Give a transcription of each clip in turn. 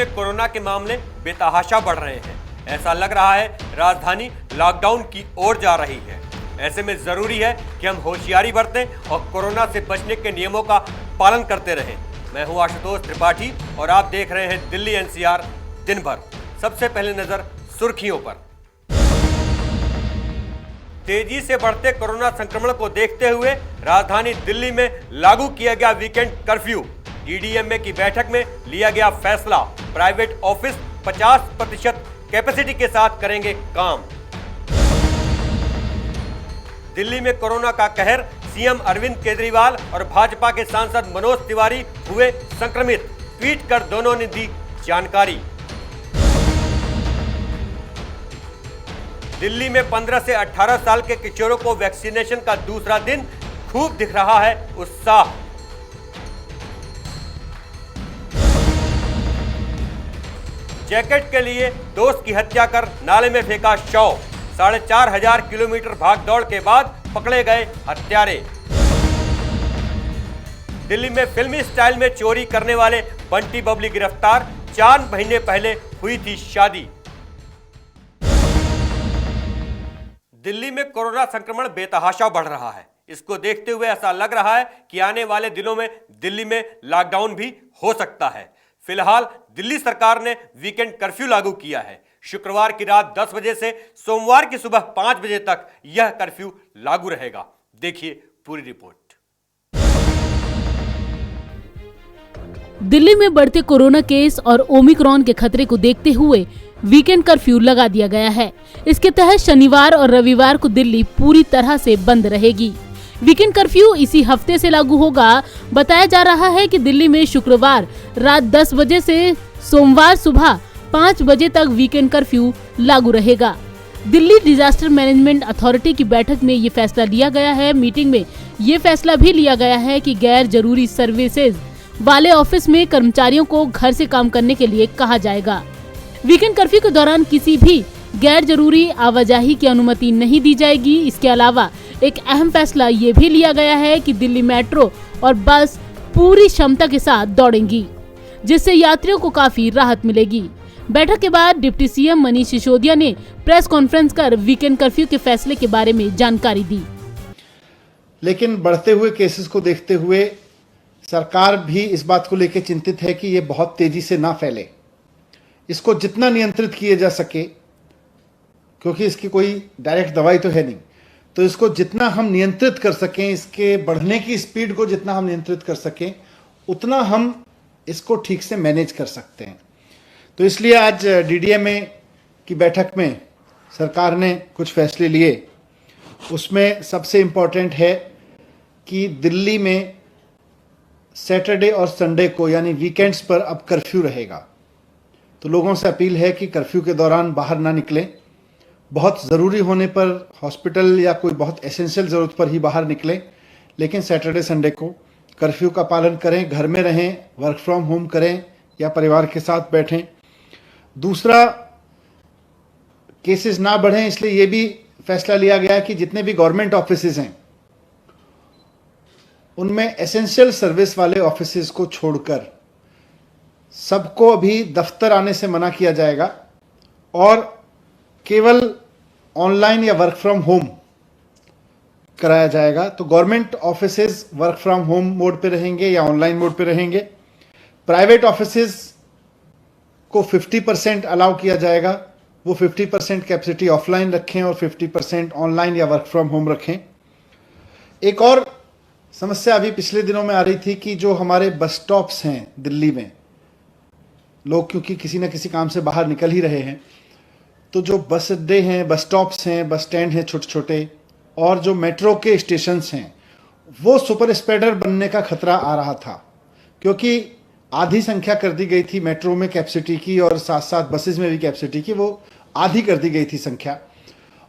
में कोरोना के मामले बेतहाशा बढ़ रहे हैं। ऐसा लग रहा है राजधानी लॉकडाउन की ओर जा रही है। ऐसे में जरूरी है कि हम होशियारी बरतें और कोरोना से बचने के नियमों का पालन करते रहें। मैं हूं आशुतोष त्रिपाठी और आप देख रहे हैं दिल्ली एनसीआर दिन भर। सबसे पहले नजर सुर्खियों पर। तेजी से बढ़ते कोरोना संक्रमण को देखते हुए राजधानी दिल्ली में लागू किया गया वीकेंड कर्फ्यू। डीडीएमए की बैठक में लिया गया फैसला, प्राइवेट ऑफिस 50% कैपेसिटी के साथ करेंगे काम। दिल्ली में कोरोना का कहर, सीएम अरविंद केजरीवाल और भाजपा के सांसद मनोज तिवारी हुए संक्रमित। ट्वीट कर दोनों ने दी जानकारी। दिल्ली में 15 से 18 साल के किशोरों को वैक्सीनेशन का दूसरा दिन, खूब दिख रहा है उत्साह। जैकेट के लिए दोस्त की हत्या कर नाले में फेंका शव। 4,500 किलोमीटर भाग दौड़ के बाद पकड़े गए हत्यारे। दिल्ली में फिल्मी स्टाइल में चोरी करने वाले बंटी बबली गिरफ्तार। 4 महीने पहले हुई थी शादी। दिल्ली में कोरोना संक्रमण बेतहाशा बढ़ रहा है। इसको देखते हुए ऐसा लग रहा है कि आने वाले दिनों में दिल्ली में लॉकडाउन भी हो सकता है। फिलहाल दिल्ली सरकार ने वीकेंड कर्फ्यू लागू किया है। शुक्रवार की रात 10 बजे से सोमवार की सुबह 5 बजे तक यह कर्फ्यू लागू रहेगा। देखिए पूरी रिपोर्ट। दिल्ली में बढ़ते कोरोना केस और ओमिक्रॉन के खतरे को देखते हुए वीकेंड कर्फ्यू लगा दिया गया है। इसके तहत शनिवार और रविवार को दिल्ली पूरी तरह से बंद रहेगी। वीकेंड कर्फ्यू इसी हफ्ते से लागू होगा। बताया जा रहा है कि दिल्ली में शुक्रवार रात 10 बजे से सोमवार सुबह 5 बजे तक वीकेंड कर्फ्यू लागू रहेगा। दिल्ली डिजास्टर मैनेजमेंट अथॉरिटी की बैठक में ये फैसला लिया गया है। मीटिंग में ये फैसला भी लिया गया है कि गैर जरूरी सर्विसेज वाले ऑफिस में कर्मचारियों को घर से काम करने के लिए कहा जाएगा। वीकेंड कर्फ्यू के दौरान किसी भी गैर जरूरी आवाजाही की अनुमति नहीं दी जाएगी। इसके अलावा एक अहम फैसला ये भी लिया गया है कि दिल्ली मेट्रो और बस पूरी क्षमता के साथ दौड़ेंगी, जिससे यात्रियों को काफी राहत मिलेगी। बैठक के बाद डिप्टी सीएम मनीष सिसोदिया ने प्रेस कॉन्फ्रेंस कर वीकेंड कर्फ्यू के फैसले के बारे में जानकारी दी। लेकिन बढ़ते हुए केसेस को देखते हुए सरकार भी इस बात को लेकर चिंतित है कि ये बहुत तेजी से ना फैले। इसको जितना नियंत्रित किया जा सके, क्योंकि इसकी कोई डायरेक्ट दवाई तो है नहीं, तो इसको जितना हम नियंत्रित कर सकें, इसके बढ़ने की स्पीड को जितना हम नियंत्रित कर सकें, उतना हम इसको ठीक से मैनेज कर सकते हैं। तो इसलिए आज डीडीएमए की बैठक में सरकार ने कुछ फैसले लिए। उसमें सबसे इम्पोर्टेंट है कि दिल्ली में सैटरडे और संडे को यानी वीकेंड्स पर अब कर्फ्यू रहेगा। तो लोगों से अपील है कि कर्फ्यू के दौरान बाहर ना निकलें। बहुत ज़रूरी होने पर हॉस्पिटल या कोई बहुत एसेंशियल ज़रूरत पर ही बाहर निकलें, लेकिन सैटरडे संडे को कर्फ्यू का पालन करें, घर में रहें, वर्क फ्रॉम होम करें या परिवार के साथ बैठें। दूसरा, केसेस ना बढ़ें, इसलिए ये भी फैसला लिया गया कि जितने भी गवर्नमेंट ऑफिसेज हैं उनमें एसेंशियल सर्विस वाले ऑफिसेज को छोड़कर सबको अभी दफ्तर आने से मना किया जाएगा और केवल ऑनलाइन या वर्क फ्रॉम होम कराया जाएगा। तो government offices work from home mode पे रहेंगे या ऑनलाइन मोड पे रहेंगे। प्राइवेट ऑफिसेज को 50% अलाउ किया जाएगा। वो 50% कैपेसिटी ऑफलाइन रखें और 50% ऑनलाइन या वर्क फ्रॉम होम रखें। एक और समस्या अभी पिछले दिनों में आ रही थी कि जो हमारे बस स्टॉप्स हैं दिल्ली में, लोग क्योंकि किसी न किसी काम से बाहर निकल ही रहे हैं, तो जो बस अड्डे हैं, बस स्टॉप्स हैं, बस स्टैंड हैं छोटे छोटे, और जो मेट्रो के स्टेशंस हैं, वो सुपर स्प्रेडर बनने का खतरा आ रहा था। क्योंकि आधी संख्या कर दी गई थी मेट्रो में कैपेसिटी की और साथ साथ बसेस में भी कैपेसिटी की, वो आधी कर दी गई थी संख्या,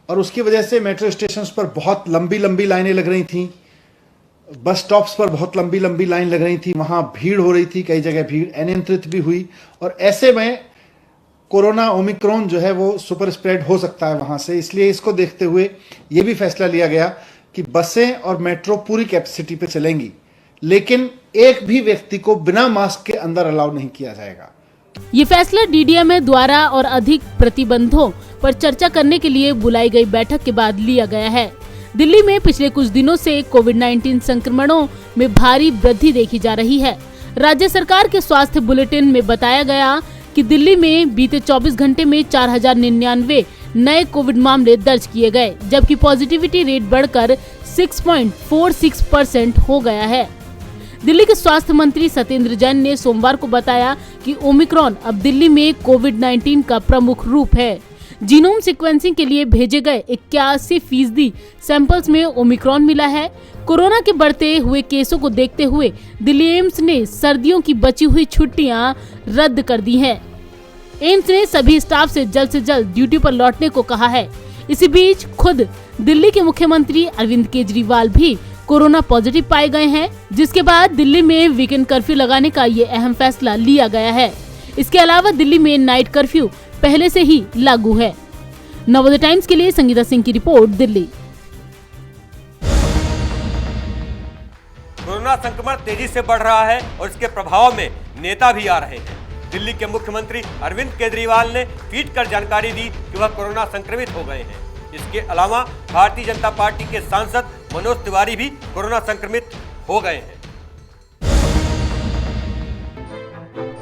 और उसकी वजह से मेट्रो स्टेशंस पर बहुत लंबी लंबी लाइनें लग रही थी। बस स्टॉप्स पर बहुत लंबी लंबी लाइन लग रही थी, वहाँ भीड़ हो रही थी, कई जगह भीड़ अनियंत्रित भी हुई, और ऐसे में कोरोना ओमिक्रॉन जो है वो सुपर स्प्रेड हो सकता है वहाँ से। इसलिए इसको देखते हुए ये भी फैसला लिया गया कि बसें और मेट्रो पूरी कैपेसिटी पे चलेंगी, लेकिन एक भी व्यक्ति को बिना मास्क के अंदर अलाउ नहीं किया जाएगा। ये फैसला डीडीएमए द्वारा और अधिक प्रतिबंधों पर चर्चा करने के लिए बुलाई गई बैठक के बाद लिया गया है। दिल्ली में पिछले कुछ दिनों से कोविड-19 संक्रमणों में भारी वृद्धि देखी जा रही है। राज्य सरकार के स्वास्थ्य बुलेटिन में बताया गया कि दिल्ली में बीते 24 घंटे में 4099 नए कोविड मामले दर्ज किए गए, जबकि पॉजिटिविटी रेट बढ़कर 6.46% हो गया है। दिल्ली के स्वास्थ्य मंत्री सत्येंद्र जैन ने सोमवार को बताया कि ओमिक्रॉन अब दिल्ली में कोविड-19 का प्रमुख रूप है। जीनोम सीक्वेंसिंग के लिए भेजे गए 81% सैंपल्स में ओमिक्रॉन मिला है। कोरोना के बढ़ते हुए केसों को देखते हुए दिल्ली एम्स ने सर्दियों की बची हुई छुट्टियां रद्द कर दी हैं। एम्स ने सभी स्टाफ से जल्द ड्यूटी पर लौटने को कहा है। इसी बीच खुद दिल्ली के मुख्यमंत्री अरविंद केजरीवाल भी कोरोना पॉजिटिव पाए गए हैं, जिसके बाद दिल्ली में वीकेंड कर्फ्यू लगाने का ये अहम फैसला लिया गया है। इसके अलावा दिल्ली में नाइट कर्फ्यू पहले से ही लागू है। नवोदय टाइम्स के लिए संगीता सिंह की रिपोर्ट, दिल्ली। कोरोना संक्रमण तेजी से बढ़ रहा है और इसके प्रभाव में नेता भी आ रहे हैं। दिल्ली के मुख्यमंत्री अरविंद केजरीवाल ने ट्वीट कर जानकारी दी कि वह कोरोना संक्रमित हो गए हैं। इसके अलावा भारतीय जनता पार्टी के सांसद मनोज तिवारी भी कोरोना संक्रमित हो गए हैं।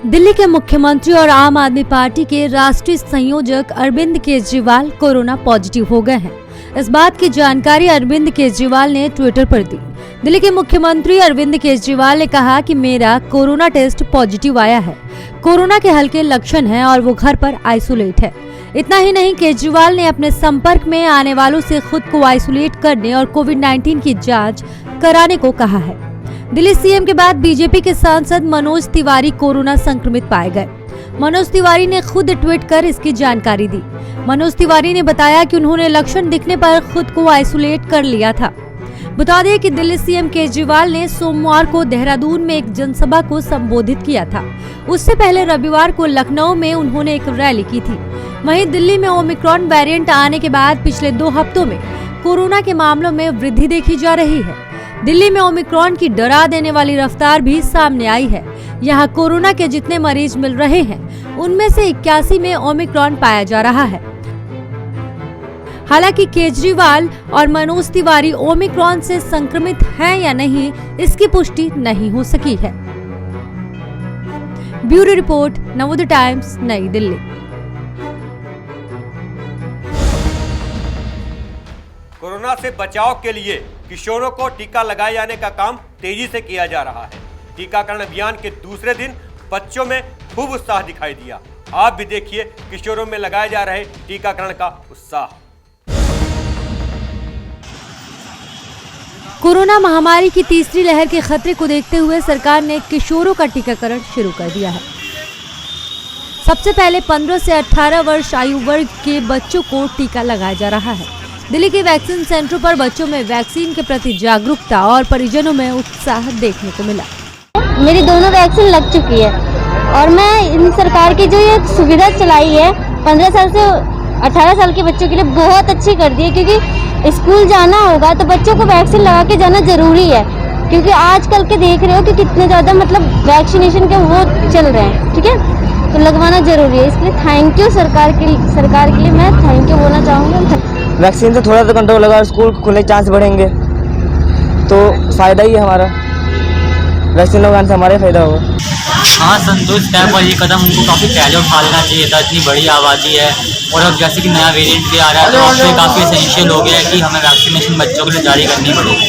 दिल्ली के मुख्यमंत्री और आम आदमी पार्टी के राष्ट्रीय संयोजक अरविंद केजरीवाल कोरोना पॉजिटिव हो गए हैं। इस बात की जानकारी अरविंद केजरीवाल ने ट्विटर पर दी। दिल्ली के मुख्यमंत्री अरविंद केजरीवाल ने कहा कि मेरा कोरोना टेस्ट पॉजिटिव आया है। कोरोना के हल्के लक्षण हैं और वो घर पर आइसोलेट है। इतना ही नहीं, केजरीवाल ने अपने संपर्क में आने वालों से खुद को आइसोलेट करने और कोविड-19 की जांच कराने को कहा है। दिल्ली सीएम के बाद बीजेपी के सांसद मनोज तिवारी कोरोना संक्रमित पाए गए। मनोज तिवारी ने खुद ट्वीट कर इसकी जानकारी दी। मनोज तिवारी ने बताया कि उन्होंने लक्षण दिखने पर खुद को आइसोलेट कर लिया था। बता दें कि दिल्ली सीएम केजरीवाल ने सोमवार को देहरादून में एक जनसभा को संबोधित किया था। उससे पहले रविवार को लखनऊ में उन्होंने एक रैली की थी। वहीं दिल्ली में ओमिक्रॉन वेरिएंट आने के बाद पिछले 2 हफ्तों में कोरोना के मामलों में वृद्धि देखी जा रही है। दिल्ली में ओमिक्रॉन की डरा देने वाली रफ्तार भी सामने आई है। यहाँ कोरोना के जितने मरीज मिल रहे हैं, उनमें से 81 में ओमिक्रॉन पाया जा रहा है। हालांकि केजरीवाल और मनोज तिवारी ओमिक्रॉन से संक्रमित हैं या नहीं, इसकी पुष्टि नहीं हो सकी है। ब्यूरो रिपोर्ट, नवोदय टाइम्स, नई दिल्ली। कोरोना से बचाव के लिए किशोरों को टीका लगाए जाने का काम तेजी से किया जा रहा है। टीकाकरण अभियान के दूसरे दिन बच्चों में खूब उत्साह दिखाई दिया। आप भी देखिए किशोरों में लगाए जा रहे टीकाकरण का उत्साह। कोरोना महामारी की तीसरी लहर के खतरे को देखते हुए सरकार ने किशोरों का टीकाकरण शुरू कर दिया है। सबसे पहले 15 से 18 वर्ष आयु वर्ग के बच्चों को टीका लगाया जा रहा है। दिल्ली के वैक्सीन सेंटरों पर बच्चों में वैक्सीन के प्रति जागरूकता और परिजनों में उत्साह देखने को मिला। मेरी दोनों वैक्सीन लग चुकी है और मैं इन सरकार की जो ये सुविधा चलाई है 15 साल से 18 साल के बच्चों के लिए बहुत अच्छी कर दी है, क्योंकि स्कूल जाना होगा तो बच्चों को वैक्सीन लगा के जाना जरूरी है। क्योंकि आजकल के देख रहे हो कि कितने ज़्यादा मतलब वैक्सीनेशन के वो चल रहे हैं, ठीक है, तो लगवाना जरूरी है। इसलिए थैंक यू सरकार के लिए मैं थैंक यू बोलना चाहूँगा। वैक्सीन से थोड़ा सा कंट्रोल लगा और स्कूल खुलने के चांस बढ़ेंगे तो फ़ायदा ही है हमारा। वैक्सीन लगाने से हमारा फ़ायदा होगा। हाँ, संतोष है, पर ये कदम उनको काफ़ी पहले उठा लेना चाहिए था। इतनी बड़ी आबादी है और अब जैसे कि नया वेरिएंट भी आ रहा है तो अब तो काफ़ी एसेंशियल हो गया है कि हमें वैक्सीनेशन बच्चों के लिए जारी करनी पड़ेगी।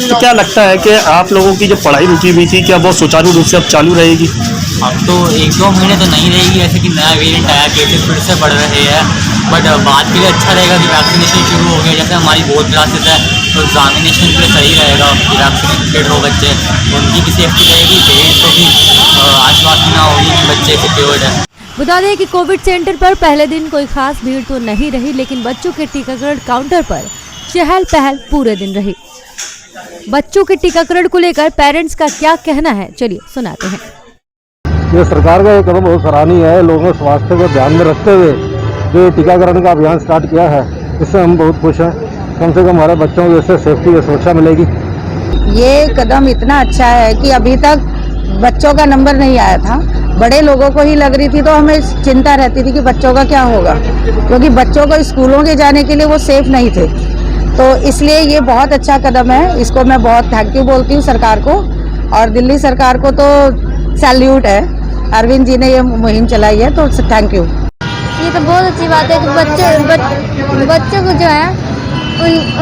तो क्या लगता है कि आप लोगों की जो पढ़ाई रुकी हुई थी, क्या बहुत सुचारू रूप से अब चालू रहेगी? अब तो 1-2 महीने तो नहीं रहेगी, ऐसे कि नया वेरिएंट आया, केसेस फिर से बढ़ रहे हैं। बट बात के लिए अच्छा रहेगा कि वैक्सीनेशन शुरू हो गया। जैसे हमारी बोर्ड क्लासेस है तो एग्जामिनेशन के लिए सही रहेगा कि वैक्सीनेटेड हो बच्चे, तो उनकी भी सेफ्टी रहेगी, पेरेंट्स को भी आश्वासन ना होगी कि बच्चे सिक्योर्ड है। बता दें कि कोविड सेंटर पर पहले दिन कोई खास भीड़ तो नहीं रही, लेकिन बच्चों के टीकाकरण काउंटर पर चहल पहल पूरे दिन रही। बच्चों के टीकाकरण को लेकर पेरेंट्स का क्या कहना है, चलिए सुनाते हैं। ये सरकार का एक कदम बहुत सराहनीय है। लोगों के स्वास्थ्य को ध्यान में रखते हुए जो टीकाकरण का अभियान स्टार्ट किया है, इससे हम बहुत खुश हैं। कम से कम हमारे बच्चों को इससे सेफ्टी और सुरक्षा मिलेगी। ये कदम इतना अच्छा है कि अभी तक बच्चों का नंबर नहीं आया था, बड़े लोगों को ही लग रही थी, तो हमें चिंता रहती थी कि बच्चों का क्या होगा, क्योंकि बच्चों को स्कूलों के जाने के लिए वो सेफ नहीं थे। तो इसलिए ये बहुत अच्छा कदम है, इसको मैं बहुत थैंक यू बोलती हूँ सरकार को, और दिल्ली सरकार को तो सैल्यूट है। अरविंद जी ने ये मुहिम चलाई है, तो थैंक यू। ये तो बहुत अच्छी बात है कि बच्चों को जो है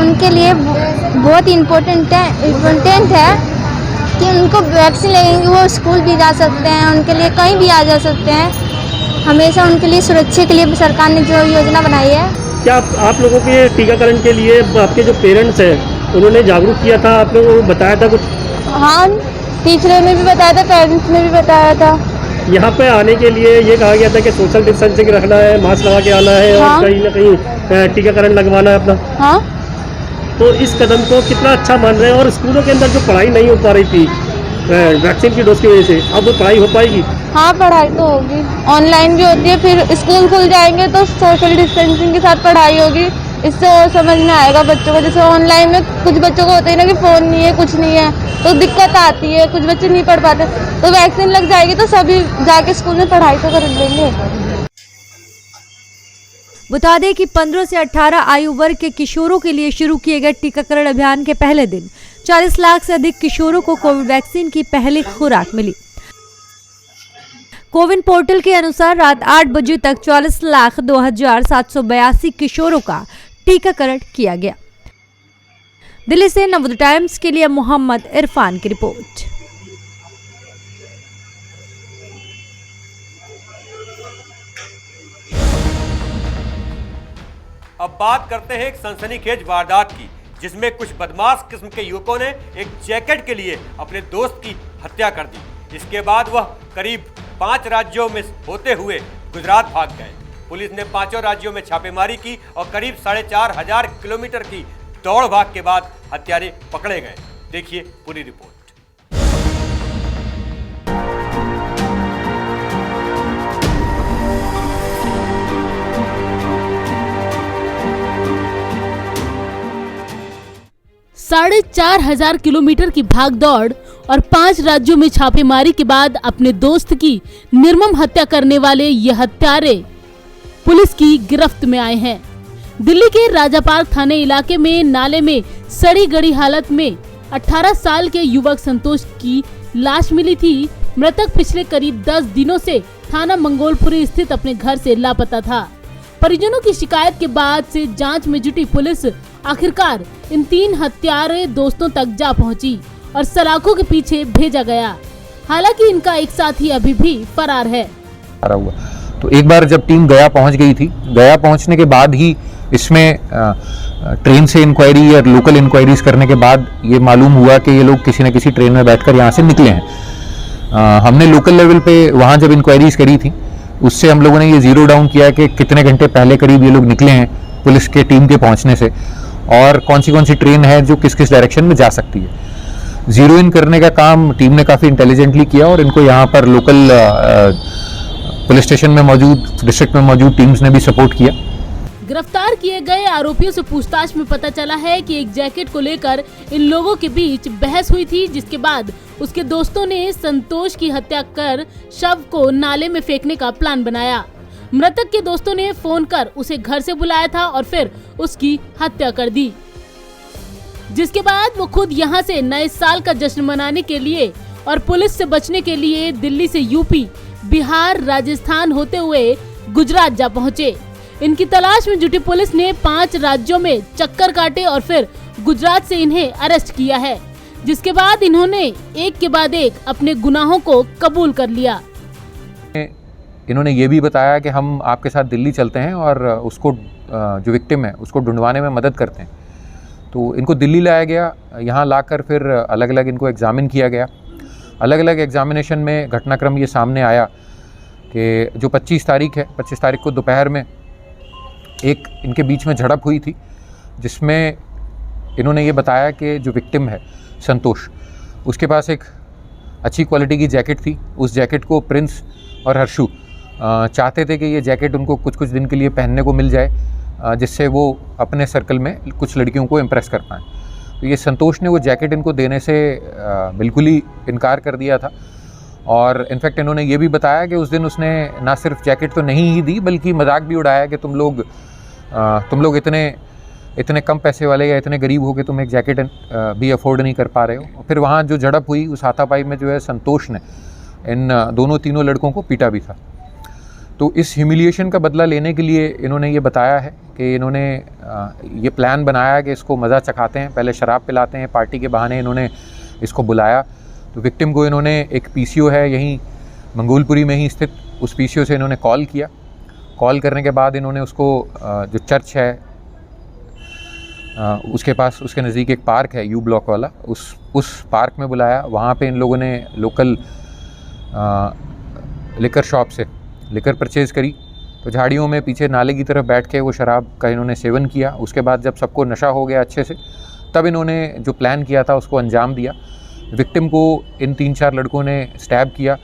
उनके लिए बहुत इम्पोर्टेंट है कि उनको वैक्सीन लगेंगे, वो स्कूल भी जा सकते हैं, उनके लिए कहीं भी आ जा सकते हैं। हमेशा उनके लिए सुरक्षा के लिए सरकार ने जो योजना बनाई है। क्या आप लोगों के टीकाकरण के लिए आपके जो पेरेंट्स हैं उन्होंने जागरूक किया था, आप लोगों को बताया था कुछ? हाँ, टीचरों ने भी बताया था, पेरेंट्स ने भी बताया था। यहाँ पे आने के लिए ये कहा गया था कि सोशल डिस्टेंसिंग रखना है, मास्क लगा के आना है, हाँ। और कहीं ना कहीं टीकाकरण लगवाना है अपना। हाँ, तो इस कदम को कितना अच्छा मान रहे हैं? और स्कूलों के अंदर जो पढ़ाई नहीं हो पा रही थी वैक्सीन की डोज की वजह से, अब वो पढ़ाई हो पाएगी? हाँ, पढ़ाई तो होगी, ऑनलाइन भी होती है, फिर स्कूल खुल जाएंगे तो सोशल डिस्टेंसिंग के साथ पढ़ाई होगी। इससे और समझ में आएगा बच्चों को। जैसे ऑनलाइन में कुछ बच्चों को होता है ना कि फ़ोन नहीं है, कुछ नहीं है, तो दिक्कत आती है, कुछ बच्चे नहीं पढ़ पाते। तो वैक्सीन लग जाएगी तो सभी जाके स्कूल में पढ़ाई तो कर लेंगे। बता दें कि 15 से 18 आयु वर्ग के किशोरों के लिए शुरू किए गए टीकाकरण अभियान के पहले दिन 40 लाख से अधिक किशोरों को कोविड वैक्सीन की पहली खुराक मिली। कोविन पोर्टल के अनुसार रात 8 बजे तक 40,02,782 किशोरों का टीकाकरण किया गया। दिल्ली से नवोदय टाइम्स के लिए मोहम्मद इरफान की रिपोर्ट। अब बात करते हैं एक सनसनीखेज वारदात की, जिसमें कुछ बदमाश किस्म के युवकों ने एक जैकेट के लिए अपने दोस्त की हत्या कर दी। इसके बाद वह करीब 5 राज्यों में होते हुए गुजरात भाग गए। पुलिस ने 5 राज्यों में छापेमारी की और करीब 4,500 किलोमीटर की दौड़ भाग के बाद हत्यारे पकड़े गए। देखिए पूरी रिपोर्ट। साढ़े 4,000 किलोमीटर की भागदौड़ और 5 राज्यों में छापेमारी के बाद अपने दोस्त की निर्मम हत्या करने वाले ये हत्यारे पुलिस की गिरफ्त में आए हैं। दिल्ली के राजा पार्क थाने इलाके में नाले में सड़ी गड़ी हालत में 18 साल के युवक संतोष की लाश मिली थी। मृतक पिछले करीब 10 दिनों से थाना मंगोलपुरी स्थित अपने घर से लापता था। परिजनों की शिकायत के बाद से जांच में जुटी पुलिस आखिरकार इन 3 हत्यारे दोस्तों तक जा पहुंची और सलाखों के पीछे भेजा गया। हालांकि इनका एक साथी अभी भी फरार है। तो एक बार जब टीम गया पहुंच गई थी, गया पहुंचने के बाद ही इसमें ट्रेन से इंक्वायरी या लोकल इंक्वायरीज करने के बाद ये मालूम हुआ कि ये लोग किसी न किसी ट्रेन में बैठकर यहाँ से निकले हैं। हमने लोकल लेवल पे वहाँ जब इंक्वायरीज करी थी, उससे हम लोगों ने ये जीरो डाउन किया कि कितने घंटे पहले करीब ये लोग निकले हैं पुलिस के टीम के पहुँचने से, और कौन सी ट्रेन है जो किस किस डायरेक्शन में जा सकती है। जीरो इन करने का काम टीम ने काफ़ी इंटेलिजेंटली किया और इनको यहाँ पर लोकल पुलिस स्टेशन में मौजूद, डिस्ट्रिक्ट में मौजूद टीम्स ने भी सपोर्ट किया। गिरफ्तार किए गए आरोपियों से पूछताछ में पता चला है कि एक जैकेट को लेकर इन लोगों के बीच बहस हुई थी, जिसके बाद उसके दोस्तों ने संतोष की हत्या कर शव को नाले में फेंकने का प्लान बनाया। मृतक के दोस्तों ने फोन कर उसे घर से बुलाया था और फिर उसकी हत्या कर दी, जिसके बाद वो खुद यहां से नए साल का जश्न मनाने के लिए और पुलिस से बचने के लिए दिल्ली से यूपी, बिहार, राजस्थान होते हुए गुजरात जा पहुंचे। इनकी तलाश में जुटी पुलिस ने 5 राज्यों में चक्कर काटे और फिर गुजरात से इन्हें अरेस्ट किया है, जिसके बाद इन्होंने एक के बाद एक अपने गुनाहों को कबूल कर लिया। इन्होंने ये भी बताया कि हम आपके साथ दिल्ली चलते हैं और उसको जो विक्टिम है उसको ढूंढवाने में मदद करते हैं। तो इनको दिल्ली लाया गया, यहाँ लाकर फिर अलग अलग इनको एग्ज़ामिन किया गया। अलग अलग एग्ज़ामिनेशन में घटनाक्रम ये सामने आया कि जो 25 तारीख है, 25 तारीख को दोपहर में एक इनके बीच में झड़प हुई थी, जिसमें इन्होंने ये बताया कि जो विक्टिम है संतोष, उसके पास एक अच्छी क्वालिटी की जैकेट थी। उस जैकेट को प्रिंस और हर्षू चाहते थे कि ये जैकेट उनको कुछ कुछ दिन के लिए पहनने को मिल जाए, जिससे वो अपने सर्कल में कुछ लड़कियों को इम्प्रेस कर पाएँ। तो ये संतोष ने वो जैकेट इनको देने से बिल्कुल ही इनकार कर दिया था और इनफैक्ट इन्होंने ये भी बताया कि उस दिन उसने ना सिर्फ जैकेट तो नहीं ही दी बल्कि मजाक भी उड़ाया कि तुम लोग इतने कम पैसे वाले या इतने गरीब हो कि तुम एक जैकेट भी अफोर्ड नहीं कर पा रहे हो। फिर वहाँ जो झड़प हुई उस हाथापाई में जो है संतोष ने इन तीनों लड़कों को पीटा भी था। तो इस ह्यूमिलिएशन का बदला लेने के लिए इन्होंने ये बताया है कि इन्होंने ये प्लान बनाया कि इसको मज़ा चखाते हैं, पहले शराब पिलाते हैं, पार्टी के बहाने इन्होंने इसको बुलाया। तो विक्टिम को इन्होंने एक पीसीओ है यहीं मंगोलपुरी में ही स्थित, उस पीसीओ से इन्होंने कॉल किया। कॉल करने के बाद इन्होंने उसको जो चर्च है उसके पास, उसके नज़दीक एक पार्क है यू ब्लॉक वाला, उस पार्क में बुलाया। वहाँ पे इन लोगों ने लोकल लिकर शॉप से लिकर परचेज़ करी। तो झाड़ियों में पीछे नाले की तरफ बैठ के वो शराब का इन्होंने सेवन किया। उसके बाद जब सबको नशा हो गया अच्छे से, तब इन्होंने जो प्लान किया था उसको अंजाम दिया। विक्टिम को इन 3-4 लड़कों ने स्टैब किया।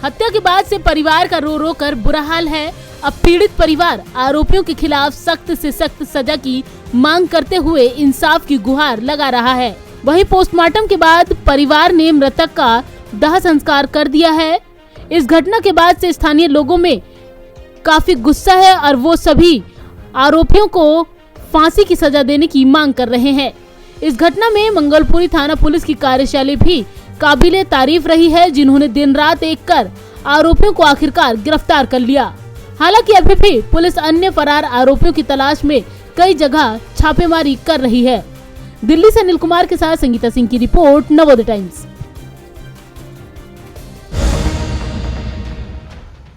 हत्या के बाद से परिवार का रो रो कर बुरा हाल है। अब पीड़ित परिवार आरोपियों के खिलाफ सख्त से सख्त सजा की मांग करते हुए इंसाफ की गुहार लगा रहा है। वहीं पोस्टमार्टम के बाद परिवार ने मृतक का दाह संस्कार कर दिया है। इस घटना के बाद से स्थानीय लोगों में काफी गुस्सा है और वो सभी आरोपियों को फांसी की सजा देने की मांग कर रहे हैं। इस घटना में मंगोलपुरी थाना पुलिस की कार्यशैली भी काबिले तारीफ रही है, जिन्होंने दिन रात एक कर आरोपियों को आखिरकार गिरफ्तार कर लिया। हालांकि अभी भी पुलिस अन्य फरार आरोपियों की तलाश में कई जगह छापेमारी कर रही है। दिल्ली से अनिल कुमार के साथ संगीता सिंह की रिपोर्ट, नवोदय टाइम्स।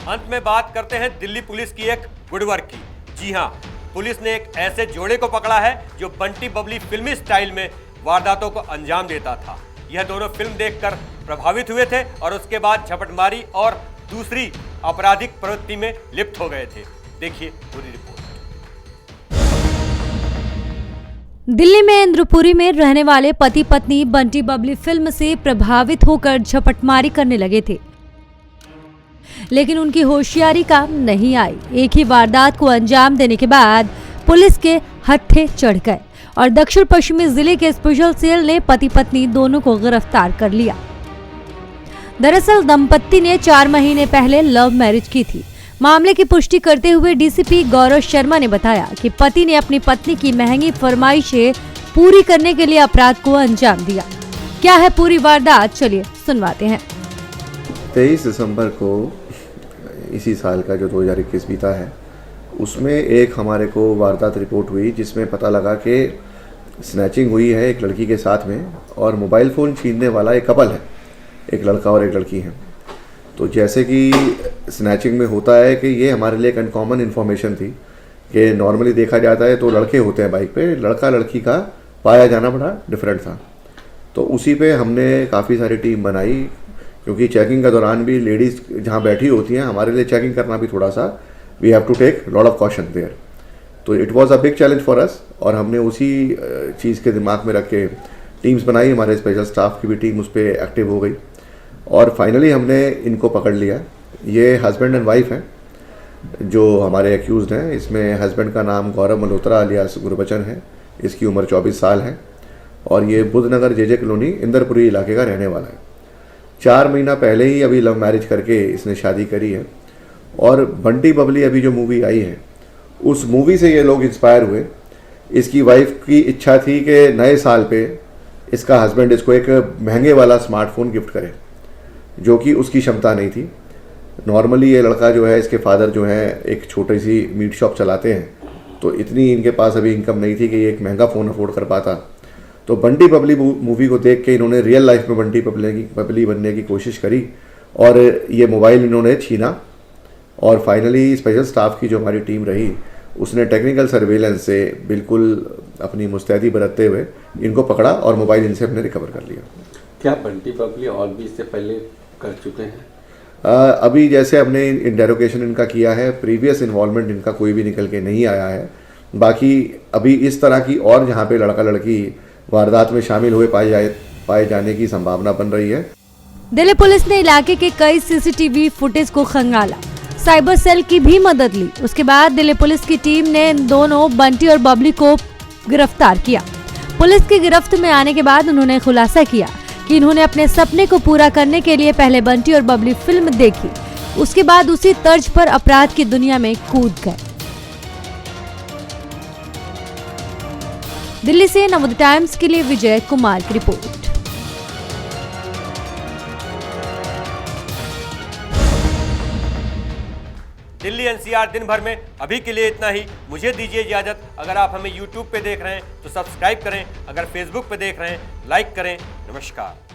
अंत में बात करते हैं दिल्ली पुलिस की एक गुड वर्क की। जी हां, पुलिस ने एक ऐसे जोड़े को पकड़ा है जो बंटी बबली फिल्मी स्टाइल में वारदातों को अंजाम देता था। यह दोनों फिल्म देखकर प्रभावित हुए थे और उसके बाद झपटमारी और दूसरी आपराधिक प्रवृत्ति में लिप्त हो गए थे। देखिए पूरी रिपोर्ट। दिल्ली में इंद्रपुरी में रहने वाले पति पत्नी बंटी बबली फिल्म से प्रभावित होकर झपटमारी करने लगे थे, लेकिन उनकी होशियारी काम नहीं आई। एक ही वारदात को अंजाम देने के बाद पुलिस के हत्थे चढ़ गए और दक्षिण पश्चिमी जिले के स्पेशल सेल ने पति पत्नी दोनों को गिरफ्तार कर लिया। दरअसल दंपत्ति ने 4 महीने पहले लव मैरिज की थी। मामले की पुष्टि करते हुए डीसीपी गौरव शर्मा ने बताया कि पति ने अपनी पत्नी की महंगी फरमाइशें पूरी करने के लिए अपराध को अंजाम दिया। क्या है पूरी वारदात, चलिए सुनवाते हैं। 23 दिसंबर को इसी साल का जो 2021 बीता है, उसमें एक हमारे को वारदात रिपोर्ट हुई जिसमें पता लगा कि स्नैचिंग हुई है एक लड़की के साथ में और मोबाइल फ़ोन छीनने वाला एक कपल है, एक लड़का और एक लड़की हैं। तो जैसे कि स्नैचिंग में होता है कि ये हमारे लिए एक अनकॉमन इन्फॉर्मेशन थी कि नॉर्मली देखा जाता है तो लड़के होते हैं बाइक पे, लड़का लड़की का पाया जाना बड़ा डिफरेंट था। तो उसी पे हमने काफ़ी सारी टीम बनाई, क्योंकि चेकिंग के दौरान भी लेडीज़ जहाँ बैठी होती हैं, हमारे लिए चेकिंग करना भी थोड़ा सा we have to take lot of caution there. तो it was a big challenge for us और हमने उसी चीज़ के दिमाग में रख के टीम्स बनाई। हमारे स्पेशल स्टाफ की भी टीम उस पर एक्टिव हो गई और फाइनली हमने इनको पकड़ लिया। ये हस्बैंड एंड वाइफ हैं जो हमारे एक्यूज़ड हैं। इसमें हस्बैंड का नाम गौरव मल्होत्रा अलियास गुरबचन है, इसकी उम्र 24 साल है और ये बुद्धनगर जेजे कॉलोनी इंदरपुरी इलाके का रहने वाला है। 4 महीना पहले ही अभी लव मैरिज करके इसने शादी करी है। और बंटी बबली अभी जो मूवी आई है, उस मूवी से ये लोग इंस्पायर हुए। इसकी वाइफ की इच्छा थी कि नए साल पे इसका हस्बैंड इसको एक महंगे वाला स्मार्टफोन गिफ्ट करे, जो कि उसकी क्षमता नहीं थी। नॉर्मली ये लड़का जो है, इसके फादर जो है एक छोटी सी मीट शॉप चलाते हैं, तो इतनी इनके पास अभी इनकम नहीं थी कि ये एक महंगा फ़ोन अफोर्ड कर पाता। तो बंटी बबली मूवी को देख के इन्होंने रियल लाइफ में बंटी बबली बनने की कोशिश करी और ये मोबाइल इन्होंने छीना। और फाइनली स्पेशल स्टाफ की जो हमारी टीम रही, उसने टेक्निकल सर्वेलेंस से बिल्कुल अपनी मुस्तैदी बरतते हुए इनको पकड़ा और मोबाइल इनसे हमने रिकवर कर लिया। क्या बंटी बबली और भी इससे पहले कर चुके हैं? अभी जैसे हमने इंटेरोगेशन इनका किया है, प्रीवियस इन्वॉल्वमेंट इनका कोई भी निकल के नहीं आया है। बाकी अभी इस तरह की और जहाँ पे लड़का लड़की वारदात में शामिल हुए पाए जाने की संभावना बन रही है। दिल्ली पुलिस ने इलाके के कई सीसीटीवी फुटेज को खंगाला, साइबर सेल की भी मदद ली। उसके बाद दिल्ली पुलिस की टीम ने इन दोनों बंटी और बबली को गिरफ्तार किया। पुलिस की गिरफ्त में आने के बाद उन्होंने खुलासा किया कि इन्होंने अपने सपने को पूरा करने के लिए पहले बंटी और बबली फिल्म देखी, उसके बाद उसी तर्ज पर अपराध की दुनिया में कूद गए। दिल्ली से नवोदय टाइम्स के लिए विजय कुमार की रिपोर्ट। दिल्ली एनसीआर दिन भर में अभी के लिए इतना ही। मुझे दीजिए इजाजत। अगर आप हमें YouTube पे देख रहे हैं तो सब्सक्राइब करें, अगर Facebook पे देख रहे हैं लाइक करें। नमस्कार।